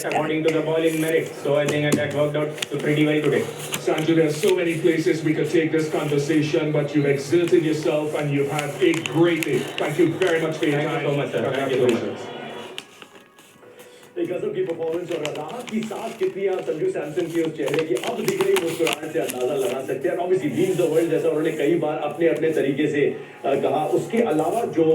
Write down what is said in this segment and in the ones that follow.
act according to the ball in merit. So I think that worked out pretty well today. Sanju, there are so many places we could take this conversation, but you've exerted yourself and you've had a great day. Thank you very much for your time. Thank you so much, sir. Thank you so much. एक गजब की performance और राहत की सांस कितनी है संजू सैमसन की उस चेहरे की अब दिख रही मुस्कुराहट से अंदाजा लगा सकते हैं। ऑब्वियसली मीन्स द वर्ल्ड जैसा उन्होंने कई बार अपने अपने तरीके से कहा। उसके अलावा जो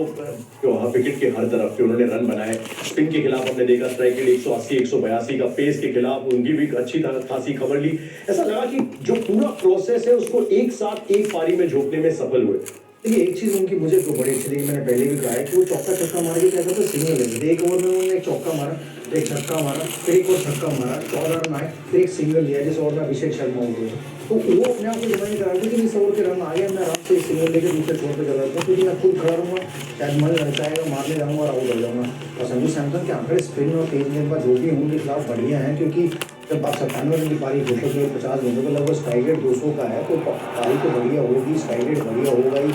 विकेट के हर तरफ से उन्होंने रन बनाए, स्पिन के खिलाफ हमने देखा स्ट्राइक रेट 180 182 का, पेस के खिलाफ उनकी भी अच्छी खासी खबर ली। ऐसा लगा कि जो पूरा प्रोसेस है उसको एक साथ एक पारी में झोंकने में सफल हुए। देखिए एक चीज़ उनकी मुझे तो बड़ी अच्छी लगी, मैंने पहले भी कहा है कि वो चौका छक्का मार के क्या करते सिंगल लेते। एक ओवर में उन्होंने एक चौका मारा, एक छक्का मारा, फिर एक और छक्का मारा, 14 रन आए, फिर एक सिंगल लिया जिस ओवर में अभिषेक शर्मा हो गए। तो वो अपने आप को डिमांड करा था कि इस ओवर के रन आ गए, मैं आराम से सिंगल लेकर दूसरे छोर पर चला जाता हूँ क्योंकि मैं खुद खड़ा रहूँगा, शायद मन लड़ता है मारने जाऊँगा और आउट हो जाऊँगा। और संजू सैमसन के आंकड़े स्पिन और तेज गेंदबाज जो भी उनके खिलाफ बढ़िया हैं, क्योंकि जब आप 97 रन की पारी खेलते हो 50 गेंदों का लगभग स्ट्राइक रेट 200 का है, तो पारी तो बढ़िया होगी, स्ट्राइक रेट बढ़िया होगा ही।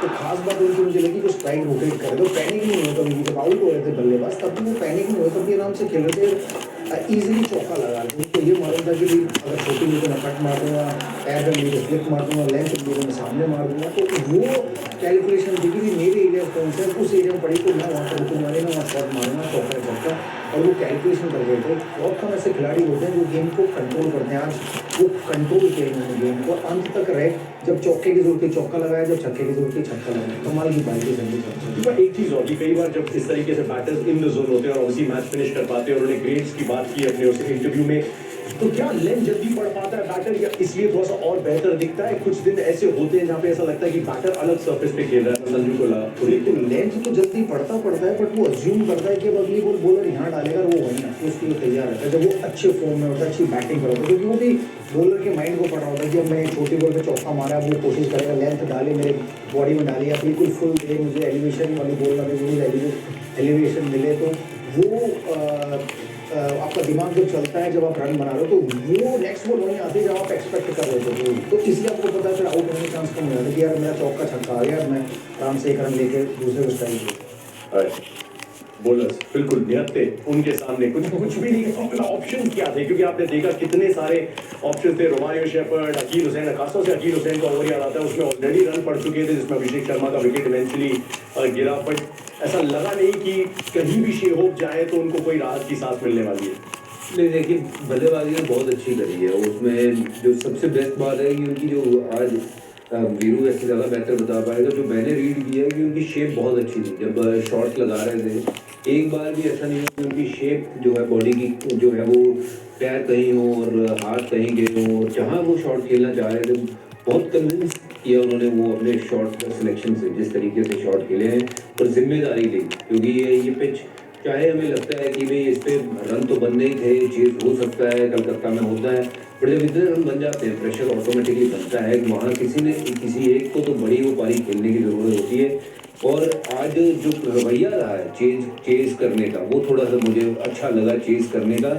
तो खास बात उनकी मुझे लगी कि स्ट्राइक रोटेट करे तो पैनिक नहीं होता। कभी जब आउट हो रहे थे बल्लेबाज तब भी वो पैनिक नहीं होता, भी आराम से खेल रहे थे, ईजिली चौका लगा रहे थे। तो ये मालूम था कि अगर छोटी मीटर में कट मार दूंगा, पैर में मीटर फ्लिप मार दूंगा, लेंथ मीटर में सामने मार दूंगा। तो वो कैलकुलेशन थी कि मेरे एरिया कौन से उस एरिया में पड़ी तो मैं वहाँ पर रुकूँ मारेगा, वहाँ शॉट मारूंगा, चौका चौका। और वो कैलकुलेशन कर रहे थे। बहुत कम ऐसे खिलाड़ी होते हैं जो गेम को कंट्रोल करते हैं, आज वो कंट्रोल किए उन्होंने गेम को अंत तक रहे। जब चौके की जरूरत थी चौका लगाया, जब छक्के की जरूरत थी छक्का लगाया। कमाल की बात है संजू सैमसन। एक चीज और कि कई बार जब इस तरीके से बैटर्स इन द जोन होते हैं और उसी मैच फिनिश कर पाते हैं, उन्होंने ग्रेड्स की बात की अपने उस इंटरव्यू में, तो क्या लेंथ जल्दी पड़ पाता है बैटर या इसलिए थोड़ा सा और बेहतर दिखता है? कुछ दिन ऐसे होते हैं जहाँ पे ऐसा लगता है कि बैटर अलग सरफेस पे खेल रहा है, संजू को लगा तो लेकिन लेंथ तो जल्दी पड़ता है, बट वो अज्यूम करता है कि अब अगली बॉल बॉलर यहाँ डालेगा, वो वहीं आके उसके लिए तैयार रहता है जब वो अच्छे फॉर्म में होता है, अच्छी बैटिंग कर होता है। क्योंकि वो भी बॉलर के माइंड को पड़ा होता है कि अब मैं छोटी बॉल में चौका मारा, वो कोशिश करेगा लेंथ डाले मेरे बॉडी में डाले या बिल्कुल फुल दे, मुझे एलिवेशन वाली बॉल में मुझे एलिवेशन मिले। तो वो आपका दिमाग जब चलता है जब आप रन बना रहे हो, तो वो नेक्स्ट बॉल वहीं आती है जब आप एक्सपेक्ट कर रहे हो। तो इसलिए आपको पता है फिर आउट होने के चांस कम हो जाता है कि यार मेरा चौका छक्का आ गया, मैं आराम से एक रन लेके दूसरे को स्ट्राइक दिया। बॉलर्स बिल्कुल बेहद थे उनके सामने, कुछ भी नहीं, ऑप्शन क्या थे? क्योंकि आपने देखा कितने सारे ऑप्शन थे। रोमारियो शेफर्ड, अकील हुसैन, खासतौर से अकील हुसैन का ओवर याद आता है, उसमें ऑलरेडी रन पड़ चुके थे जिसमें अभिषेक शर्मा का विकेट इवेंचुअली गिरा। बट ऐसा लगा नहीं कि कहीं भी शेहोप जाए तो उनको कोई राहत की सांस मिलने वाली है। नहीं देखिए, बल्लेबाजी ने बहुत अच्छी करी है। उसमें जो सबसे बेस्ट बात है कि उनकी जो आज वीरू ऐसे ज़्यादा बेहतर बता पाएगा, जो मैंने रीड किया है कि उनकी शेप बहुत अच्छी थी जब शॉट्स लगा रहे थे। एक बार भी ऐसा नहीं है कि उनकी शेप जो है बॉडी की जो है वो पैर कहीं हो और हाथ कहीं गए हो, और जहाँ वो शॉट खेलना चाह रहे थे बहुत कन्विंस किया उन्होंने वो अपने शॉट सिलेक्शन से, जिस तरीके से शॉट खेले हैं और जिम्मेदारी ली। क्योंकि ये पिच चाहे हमें लगता है कि भाई इस पर रन तो बनने ही थे, चेज हो सकता है, कलकत्ता में होता है, पर जब इतने रन बन जाते हैं प्रेशर ऑटोमेटिकली बनता है। वहाँ किसी एक को तो बड़ी वो पारी खेलने की ज़रूरत होती है। और आज जो रवैया रहा है चेज करने का, वो थोड़ा सा मुझे अच्छा लगा चेज करने का,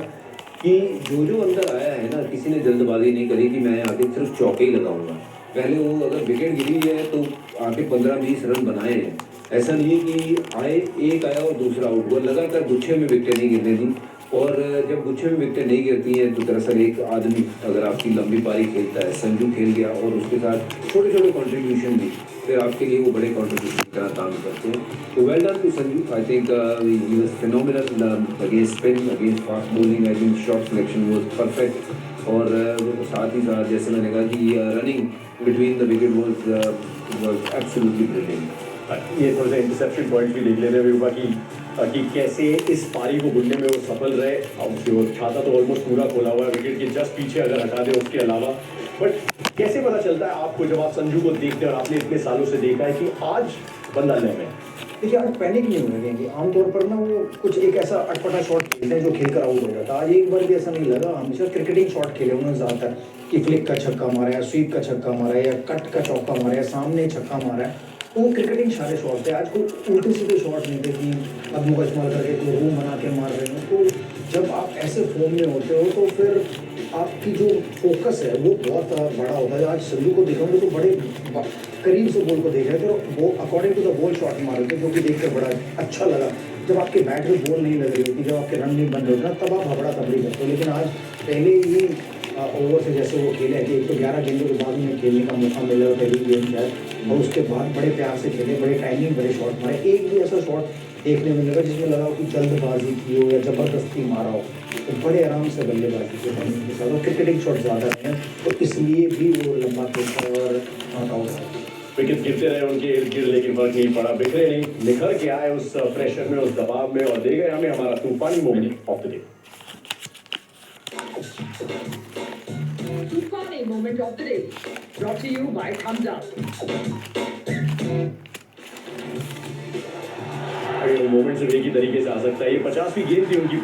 कि जो अंदर आया है ना, किसी ने जल्दबाजी नहीं करी कि मैं आके सिर्फ चौके ही लगाऊंगा। पहले वो अगर विकेट गिरी है तो आके 15-20 रन बनाए हैं। ऐसा नहीं है कि आए एक आया और दूसरा आउट हुआ, लगातार गुच्छे में विकेट नहीं गिरने दी। और जब गुच्छे में विकेट नहीं गिरती हैं तो दरअसल एक आदमी अगर आपकी लंबी पारी खेलता है, संजू खेल गया और उसके साथ छोटे छोटे कॉन्ट्रीब्यूशन भी, फिर आपके लिए वो बड़े कॉन्ट्रीब्यूशन की तरह काम करते हैं। तो well done to Sanju. I think he was phenomenal against spin, against fast bowling. I think shot selection was perfect. और साथ ही साथ जैसे मैंने कहा कि running between the wicket was absolutely brilliant. ये थोड़ा सा इंटरसेप्शन पॉइंट भी देख लेते हैं कि कैसे इस पारी को बुनने में वो सफल रहे। अब जो छाता तो ऑलमोस्ट पूरा खोला हुआ है विकेट के जस्ट पीछे अगर हटा दे उसके अलावा। बट कैसे पता चलता है आपको जब आप संजू को देखते हैं और आपने इतने सालों से देखा है कि आज बंदा लय में? देखिए आज पैनिक नहीं होने देंगे। आमतौर पर ना वो कुछ एक ऐसा अटपटा शॉट खेलते हैं जो खेलकर आउट हो जाता है। आज एक बार भी ऐसा नहीं लगा। हमेशा क्रिकेटिंग शॉट खेले उन्होंने ज़्यादातर, कि फ्लिक का छक्का मारा है, स्वीप का छक्का मारा है, या कट का चौका मारा है, सामने छक्का मारा है। तो वो क्रिकेटिंग सारे शॉट थे। आज कोई उल्टे सीधे शॉट नहीं थे कि कदमों का इस्तेमाल करके कोई रूम बना के मार रहे हो। तो जब आप ऐसे फॉर्म में होते हो तो फिर आपकी जो फोकस है वो बहुत बड़ा होता है। आज संजू को देखोगे तो बड़े करीब से बॉल को देख रहे थे, वो according to the ball shot मार रहे थे, जो कि देखकर बड़ा अच्छा लगा। जब आपके बैट में बॉल नहीं लग रही होती, जब आपके रन नहीं बन रहे होते ना, तब आप हबड़ा तबड़ी करते हो। लेकिन आज पहले ही ओवर से जैसे वो खेले कि एक तो 11 गेंदों के बाद उन्हें खेलने का मौका मिला पहली गेंद शायद, और उसके बाद बड़े प्यार से खेले, बड़े टाइमिंग बड़े शॉट मारे। एक भी ऐसा शॉट देखने में लगा जिसमें लगा कि जल्दबाजी की हो या ज़बरदस्ती मारा हो, तो बड़े आराम से बल्लेबाजी की उनके साथ, और क्रिकेटिंग शॉट ज़्यादा हैं तो इसलिए भी वो लंबा खेलता और नॉट आउट। विकेट गिरते रहे उनके इर्द गिर्द, लेकिन फर्क नहीं पड़ा, बिखरे नहीं, निखर के आए उस प्रेशर में, उस दबाव में, और दे गए हमें हमारा तूफानी moment of the day. Tufani moment of the day, brought to you by Thumbs Up. अगर वो मोमेंट सिर्फ एक ही तरीके से आ सकता है, ये 50वीं गेंद थी उनकी।